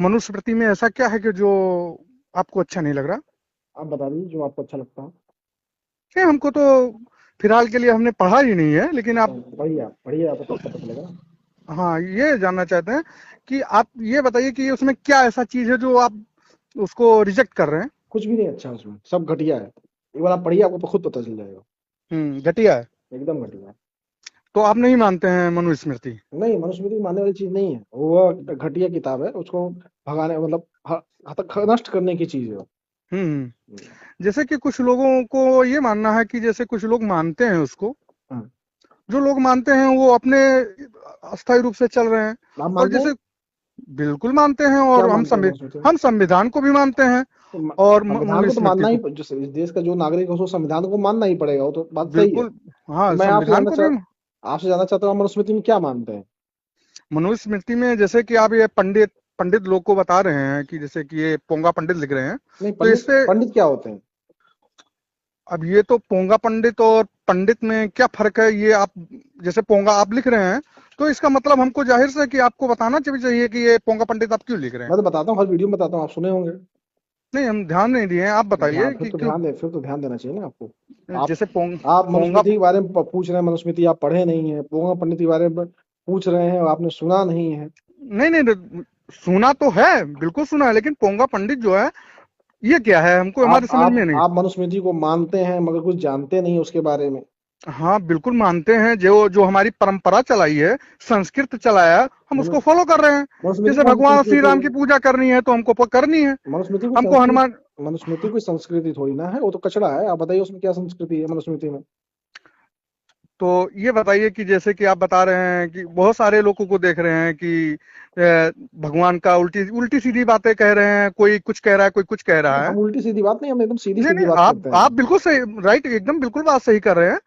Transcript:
मनुस्मृति में ऐसा क्या है कि जो आपको अच्छा नहीं लग रहा? आप बता दीजिए जो आपको अच्छा लगता है। क्या, हमको तो फिलहाल के लिए हमने पढ़ा ही नहीं है, लेकिन अच्छा, आप पढ़िए आप पढ़िए, आपको तब पता चलेगा। हाँ ये जानना चाहते हैं कि आप ये बताइए कि उसमें क्या ऐसा चीज है जो आप उसको रिजेक्ट कर रहे हैं? कुछ भी नहीं अच्छा उसमें, सब घटिया है। एक बार आप पढ़िए, आपको खुद पता चल जाएगा। घटिया है। एकदम घटिया है। तो आप नहीं मानते हैं मनुस्मृति? नहीं, मनुस्मृति मानने वाली चीज नहीं है वो, घटिया किताब है। उसको भगाने मतलब नष्ट करने की चीज है वो। जैसे कि कुछ लोगों को ये मानना है कि जैसे कुछ लोग मानते हैं उसको, हाँ, जो लोग मानते हैं वो अपने अस्थायी रूप से चल रहे हैं। आप और मानते हैं? जैसे बिल्कुल मानते हैं, क्या और मानते हैं मनुस्मृति में? हम संविधान को भी मानते हैं तो और संविधान को तो मनुस्मृति मानना ही को जो इस देश का जो नागरिक है उसको संविधान को मानना ही पड़ेगा, वो तो बात सही है। बिल्कुल। तो हाँ, मैं संविधान को भी। आपसे जानना चाहता हूँ, आप मनुस्मृति में क्या मानते हैं? मनुस्मृति में जैसे कि आप ये पंडित पंडित लोग को बता रहे हैं कि जैसे कि ये पोंगा पंडित लिख रहे हैं, नहीं, तो पंडित इससे पंडित क्या होते हैं? अब ये तो पोंगा पंडित और पंडित में क्या फर्क है, ये आप जैसे पोंगा आप लिख रहे हैं, तो इसका मतलब हमको जाहिर से कि आपको बताना चाहिए कि ये पोंगा पंडित आप क्यों लिख रहे हैं। मैं तो बताता हूँ, हर वीडियो में बताता हूँ, आप सुने होंगे। नहीं, हम ध्यान नहीं दिए हैं, आप बताइए कि क्यों। फिर तो ध्यान देना चाहिए ना आपको। आप जैसे आप पोंगा मनुस्मृति के बारे में पूछ रहे हैं, मनुस्मृति आप पढ़े नहीं है, पोंगा पंडित के बारे में पूछ रहे हैं, आपने सुना नहीं है। नहीं नहीं सुना तो है, बिल्कुल सुना है, लेकिन पोंगा पंडित जो है ये क्या है, हमको आप हमारे समझ आप में नहीं। आप मनुस्मृति को मानते हैं मगर कुछ जानते नहीं उसके बारे में। हाँ बिल्कुल मानते हैं, जो जो हमारी परंपरा चलाई है, संस्कृत चलाया, हम मनु उसको फॉलो कर रहे हैं। मनुस्मृति जैसे कौन सी भगवान श्री संस्कृति राम है? की पूजा करनी है तो हमको करनी है। मनुस्मृति कोई हमको संस्कृत हनुमान मनुस्मृति कोई संस्कृति थोड़ी ना है, वो तो कचड़ा है। आप बताइए उसमें क्या संस्कृति है मनुस्मृति में? तो ये बताइए कि जैसे कि आप बता रहे हैं कि बहुत सारे लोगों को देख रहे हैं कि भगवान का उल्टी उल्टी सीधी बातें कह रहे हैं, कोई कुछ कह रहा है, कोई कुछ कह नहीं, रहा है। हम उल्टी सीधी बात नहीं, हम एकदम सीधी नहीं सीधी नहीं, बात आप करते हैं। बिल्कुल सही, राइट, एकदम बिल्कुल बात सही कर रहे हैं।